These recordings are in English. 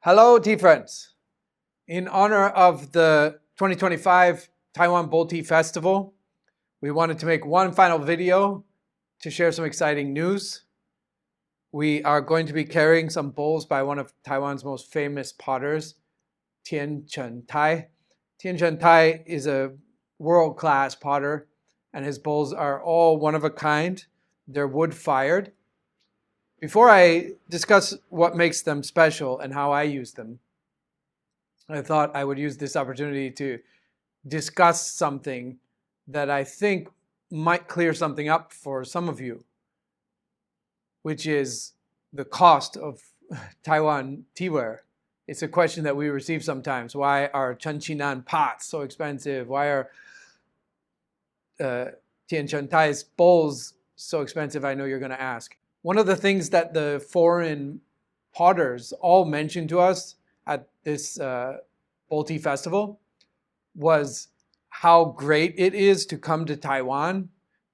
Hello, tea friends. In honor of the 2025 Taiwan Bowl Tea Festival, we wanted to make one final video to share some exciting news. We are going to be carrying some bowls by one of Taiwan's most famous potters, Tian Chengtai. Tian Chengtai is a world-class potter, and his bowls are all one of a kind. They're wood-fired. Before I discuss what makes them special and how I use them, I thought I would use this opportunity to discuss something that I think might clear something up for some of you, which is the cost of Taiwan teaware. It's a question that we receive sometimes. Why are Chenqinan pots so expensive? Why are Tian Chengtai's bowls so expensive? I know you're going to ask. One of the things that the foreign potters all mentioned to us at this Bowl Tea Festival was how great it is to come to Taiwan,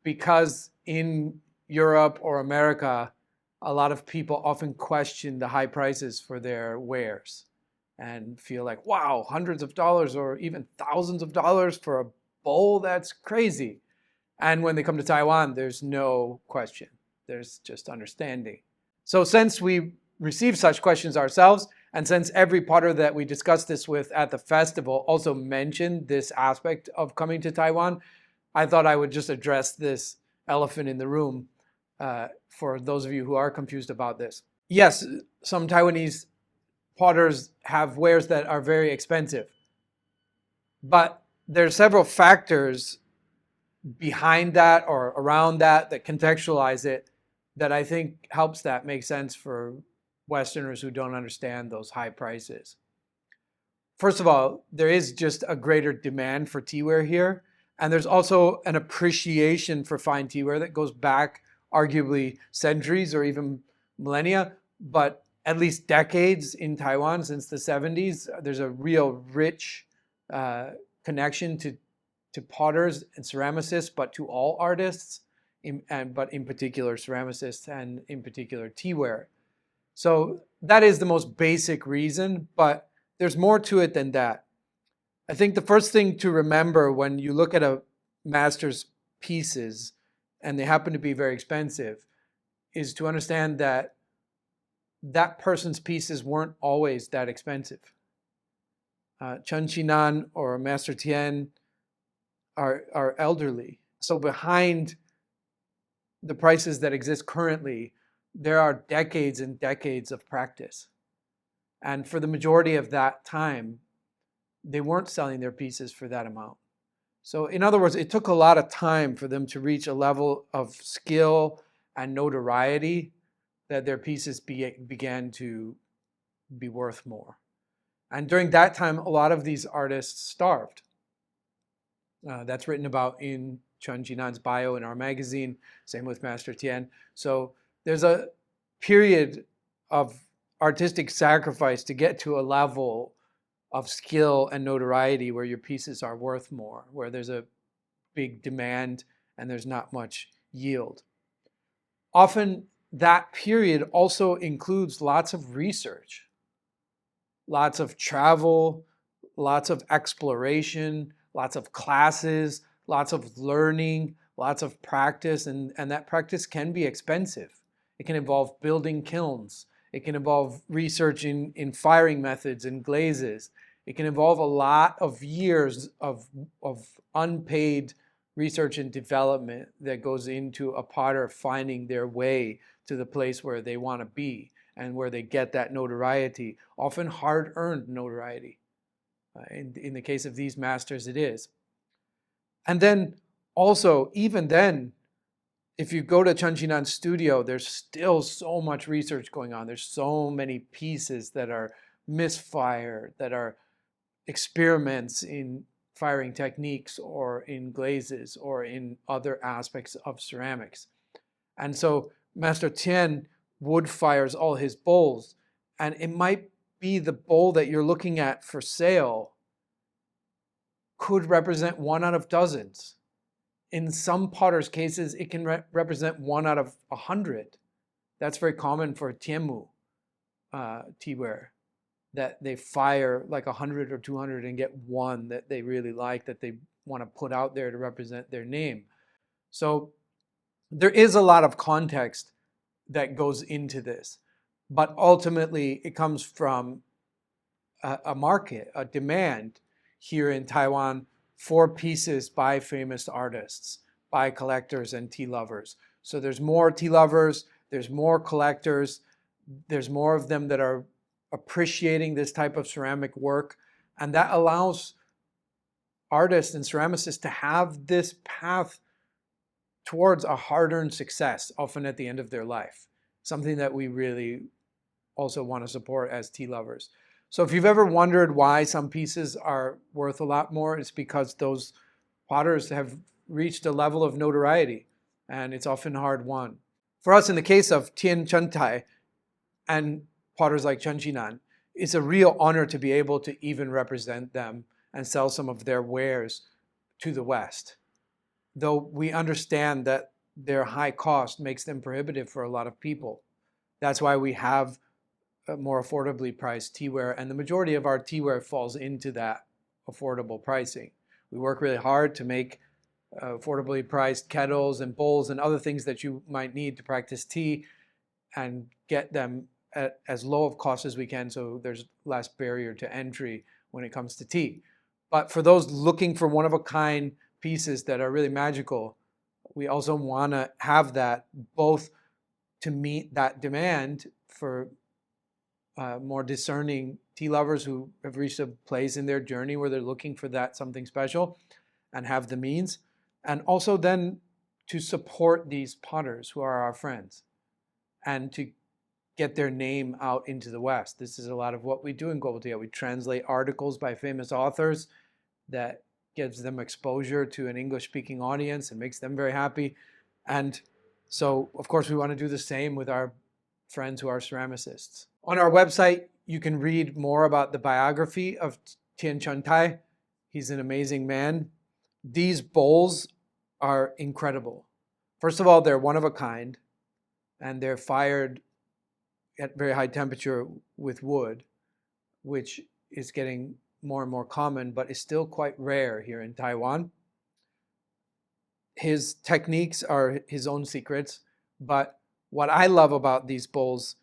because in Europe or America, a lot of people often question the high prices for their wares and feel like, wow, hundreds of dollars or even thousands of dollars for a bowl, that's crazy. And when they come to Taiwan, there's no question. There's just understanding. So since we receive such questions ourselves, and since every potter that we discussed this with at the festival also mentioned this aspect of coming to Taiwan, I thought I would just address this elephant in the room for those of you who are confused about this. Yes, some Taiwanese potters have wares that are very expensive, but there are several factors behind that or around that that contextualize it that I think helps that make sense for Westerners who don't understand those high prices. First of all, there is just a greater demand for teaware here, and there's also an appreciation for fine teaware that goes back arguably centuries or even millennia, but at least decades in Taiwan since the 70s. There's a real rich connection to potters and ceramicists, but to all artists, but in particular ceramicists and in particular teaware. So that is the most basic reason, but there's more to it than that. I think the first thing to remember when you look at a master's pieces, and they happen to be very expensive, is to understand that that person's pieces weren't always that expensive. Chenqinan or Master Tian are elderly. So behind the prices that exist currently, there are decades and decades of practice. And for the majority of that time, they weren't selling their pieces for that amount. So in other words, it took a lot of time for them to reach a level of skill and notoriety that their pieces began to be worth more. And during that time, a lot of these artists starved. That's written about in Chen Jinan's bio in our magazine, same with Master Tian. So there's a period of artistic sacrifice to get to a level of skill and notoriety where your pieces are worth more, where there's a big demand and there's not much yield. Often that period also includes lots of research, lots of travel, lots of exploration, lots of classes, lots of learning, lots of practice, and that practice can be expensive. It can involve building kilns. It can involve research in firing methods and glazes. It can involve a lot of years of unpaid research and development that goes into a potter finding their way to the place where they want to be and where they get that notoriety, often hard-earned notoriety. In the case of these masters, it is. And then also, even then, if you go to Chenqinan's studio, there's still so much research going on. There's so many pieces that are misfired, that are experiments in firing techniques or in glazes or in other aspects of ceramics. And so Master Tian wood fires all his bowls, and it might be the bowl that you're looking at for sale could represent one out of dozens. In some potters' cases, it can represent 1 out of 100. That's very common for Tianmu teaware. that they fire like 100 or 200 and get one that they really like, that they want to put out there to represent their name. So there is a lot of context that goes into this, but ultimately it comes from a market, a demand here in Taiwan for pieces by famous artists, by collectors and tea lovers. So there's more tea lovers, there's more collectors, there's more of them that are appreciating this type of ceramic work, and that allows artists and ceramicists to have this path towards a hard-earned success, often at the end of their life, something that we really also want to support as tea lovers. So if you've ever wondered why some pieces are worth a lot more, it's because those potters have reached a level of notoriety, and it's often hard won. For us, in the case of Tian Chengtai and potters like Chen Qinan, it's a real honor to be able to even represent them and sell some of their wares to the West. Though we understand that their high cost makes them prohibitive for a lot of people. That's why we have more affordably priced teaware, and the majority of our teaware falls into that affordable pricing. We work really hard to make affordably priced kettles and bowls and other things that you might need to practice tea, and get them at as low of cost as we can, so there's less barrier to entry when it comes to tea. But for those looking for one-of-a-kind pieces that are really magical, we also want to have that, both to meet that demand for more discerning tea lovers who have reached a place in their journey where they're looking for that something special and have the means, and also then to support these potters who are our friends and to get their name out into the West. This is a lot of what we do in Global Tea. We translate articles by famous authors that gives them exposure to an English-speaking audience and makes them very happy. And so, of course, we want to do the same with our friends who are ceramicists. On our website, you can read more about the biography of Tian Chengtai. He's an amazing man. These bowls are incredible. First of all, they're one of a kind, and they're fired at very high temperature with wood, which is getting more and more common, but is still quite rare here in Taiwan. His techniques are his own secrets, but what I love about these bowls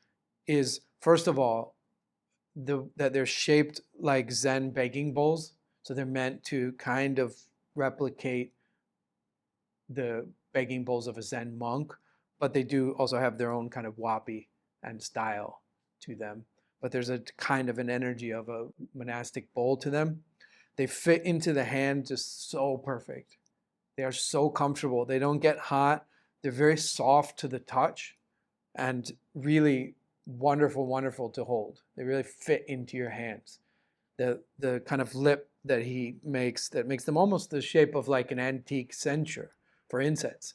is, first of all, that they're shaped like Zen begging bowls. So they're meant to kind of replicate the begging bowls of a Zen monk, but they do also have their own kind of wabi and style to them. But there's a kind of an energy of a monastic bowl to them. They fit into the hand just so perfect. They are so comfortable. They don't get hot. They're very soft to the touch and really wonderful, wonderful to hold. They really fit into your hands. The kind of lip that he makes that makes them almost the shape of like an antique censer for incense.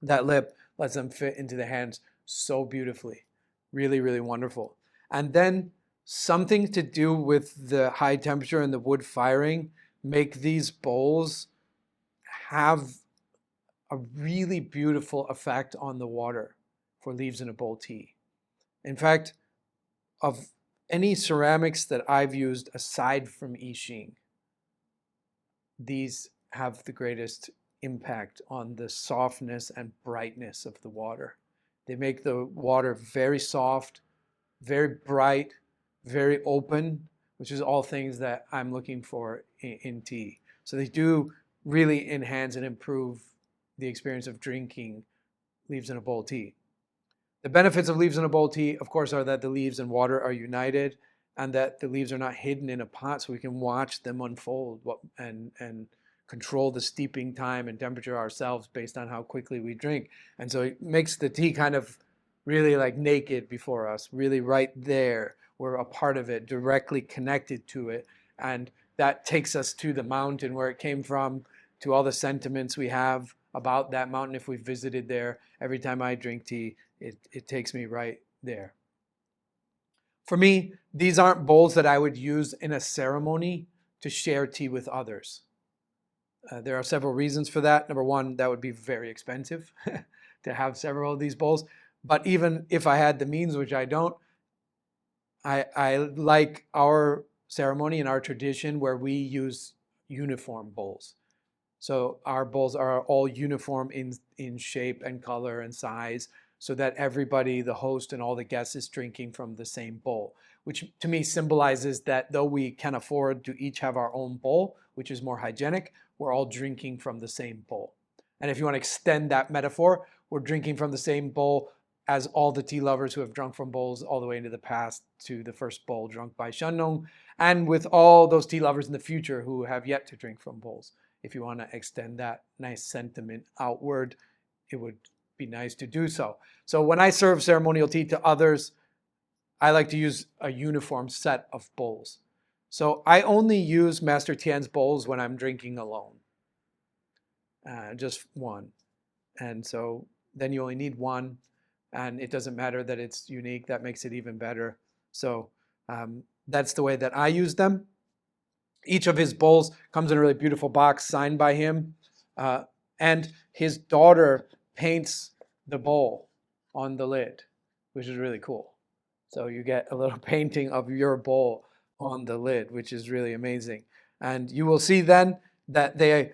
That lip lets them fit into the hands so beautifully. Really, really wonderful. And then something to do with the high temperature and the wood firing make these bowls have a really beautiful effect on the water for leaves in a bowl tea. In fact, of any ceramics that I've used aside from I Ching, these have the greatest impact on the softness and brightness of the water. They make the water very soft, very bright, very open, which is all things that I'm looking for in tea. So they do really enhance and improve the experience of drinking leaves in a bowl tea. The benefits of leaves in a bowl tea, of course, are that the leaves and water are united, and that the leaves are not hidden in a pot, so we can watch them unfold and control the steeping time and temperature ourselves based on how quickly we drink. And so it makes the tea kind of really like naked before us, really right there. We're a part of it, directly connected to it. And that takes us to the mountain where it came from, to all the sentiments we have about that mountain if we've visited there. Every time I drink tea, it takes me right there. For me, these aren't bowls that I would use in a ceremony to share tea with others. There are several reasons for that. Number one, that would be very expensive to have several of these bowls. But even if I had the means, which I don't, I like our ceremony and our tradition where we use uniform bowls. So our bowls are all uniform in shape and color and size, so that everybody, the host and all the guests, is drinking from the same bowl, which to me symbolizes that though we can afford to each have our own bowl, which is more hygienic, we're all drinking from the same bowl. And if you want to extend that metaphor, we're drinking from the same bowl as all the tea lovers who have drunk from bowls all the way into the past to the first bowl drunk by Shannon, and with all those tea lovers in the future who have yet to drink from bowls. If you want to extend that nice sentiment outward, it would be nice to do so. So when I serve ceremonial tea to others, I like to use a uniform set of bowls. So I only use Master Tian's bowls when I'm drinking alone, just one. And so then you only need one, and it doesn't matter that it's unique. That makes it even better. So that's the way that I use them. Each of his bowls comes in a really beautiful box signed by him. And his daughter paints the bowl on the lid, which is really cool. So you get a little painting of your bowl on the lid, which is really amazing. And you will see then that they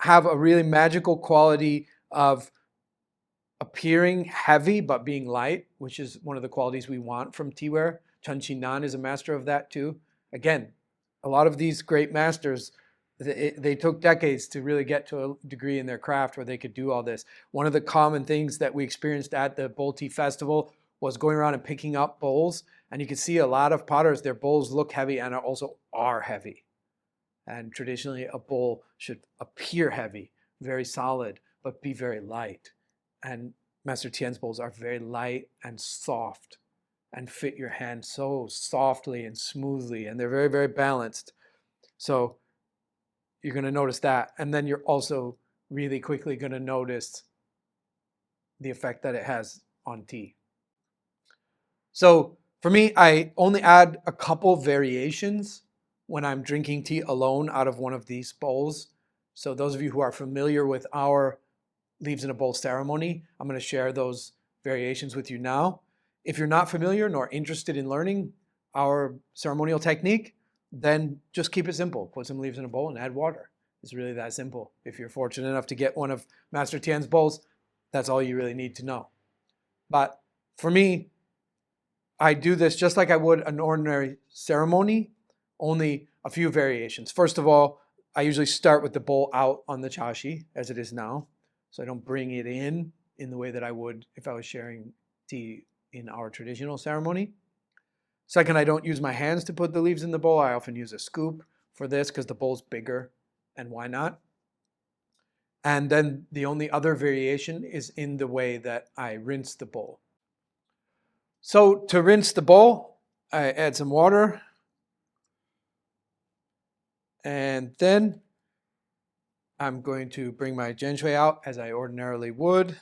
have a really magical quality of appearing heavy but being light, which is one of the qualities we want from teaware. Chen Qinan is a master of that too. Again, a lot of these great masters, they took decades to really get to a degree in their craft where they could do all this. One of the common things that we experienced at the Bowl Tea Festival was going around and picking up bowls. And you can see a lot of potters, their bowls look heavy and also are heavy. And traditionally, a bowl should appear heavy, very solid, but be very light. And Master Tian's bowls are very light and soft and fit your hand so softly and smoothly, and they're very, very balanced. So you're going to notice that. And then you're also really quickly going to notice the effect that it has on tea. So for me, I only add a couple variations when I'm drinking tea alone out of one of these bowls. So those of you who are familiar with our leaves in a bowl ceremony, I'm going to share those variations with you now. If you're not familiar nor interested in learning our ceremonial technique, then just keep it simple. Put some leaves in a bowl and add water. It's really that simple. If you're fortunate enough to get one of Master Tian's bowls, that's all you really need to know. But for me, I do this just like I would an ordinary ceremony, only a few variations. First of all, I usually start with the bowl out on the chashi, as it is now. So I don't bring it in the way that I would if I was sharing tea in our traditional ceremony. Second, I don't use my hands to put the leaves in the bowl. I often use a scoop for this because the bowl's bigger, and why not? And then the only other variation is in the way that I rinse the bowl. So to rinse the bowl, I add some water, and then I'm going to bring my zhenshui out as I ordinarily would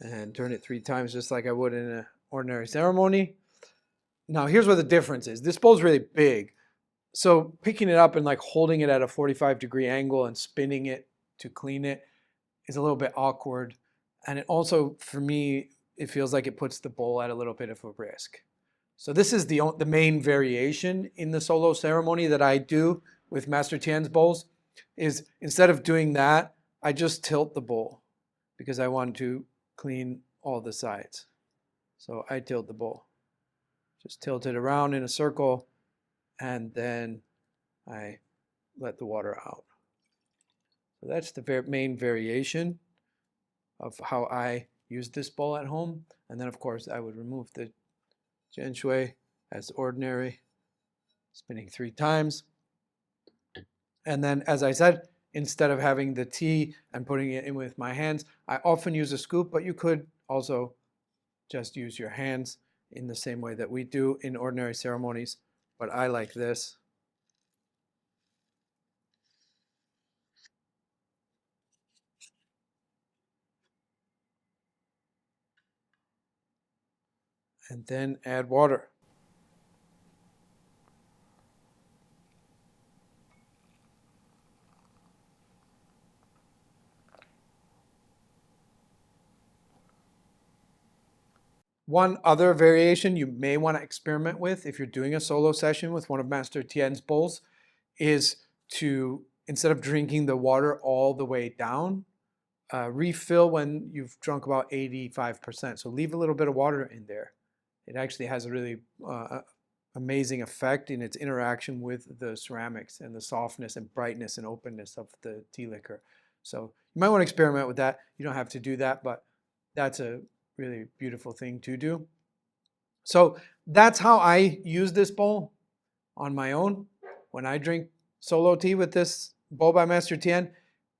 and turn it 3 times just like I would in an ordinary ceremony. Now here's where the difference is. This bowl's really big. So picking it up and like holding it at a 45-degree angle and spinning it to clean it is a little bit awkward. And it also, for me, it feels like it puts the bowl at a little bit of a risk. So this is the main variation in the solo ceremony that I do with Master Tian's bowls, is instead of doing that, I just tilt the bowl because I want to clean all the sides. So I tilt the bowl. Just tilt it around in a circle, and then I let the water out. So that's the main variation of how I use this bowl at home. And then, of course, I would remove the zhenshui as ordinary, spinning 3 times. And then, as I said, instead of having the tea and putting it in with my hands, I often use a scoop, but you could also just use your hands in the same way that we do in ordinary ceremonies. But I like this. And then add water. One other variation you may want to experiment with if you're doing a solo session with one of Master Tian's bowls is to, instead of drinking the water all the way down, refill when you've drunk about 85%. So leave a little bit of water in there. It actually has a really amazing effect in its interaction with the ceramics and the softness and brightness and openness of the tea liquor. So you might want to experiment with that. You don't have to do that, but that's a really beautiful thing to do. So that's how I use this bowl on my own when I drink solo tea with this bowl by Master Tian.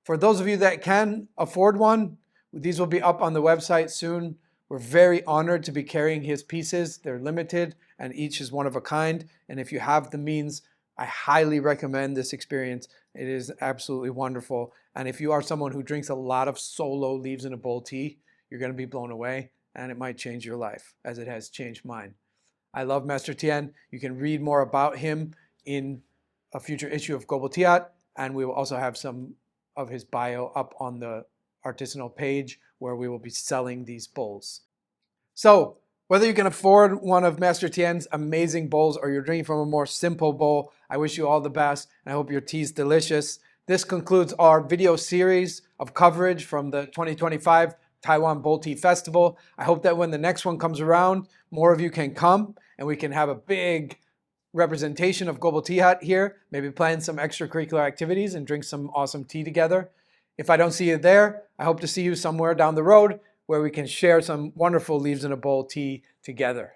For those of you that can afford one, these will be up on the website soon. We're very honored to be carrying his pieces. They're limited and each is one of a kind. And if you have the means, I highly recommend this experience. It is absolutely wonderful. And if you are someone who drinks a lot of solo leaves in a bowl tea, you're going to be blown away and it might change your life as it has changed mine. I love Master Tian. You can read more about him in a future issue of Global Tiat, and we will also have some of his bio up on the artisanal page where we will be selling these bowls. So whether you can afford one of Master Tian's amazing bowls or you're drinking from a more simple bowl, I wish you all the best and I hope your tea's delicious. This concludes our video series of coverage from the 2025 Taiwan Bowl Tea Festival. I hope that when the next one comes around, more of you can come and we can have a big representation of Global Tea Hut here, maybe plan some extracurricular activities and drink some awesome tea together. If I don't see you there, I hope to see you somewhere down the road where we can share some wonderful leaves in a bowl tea together.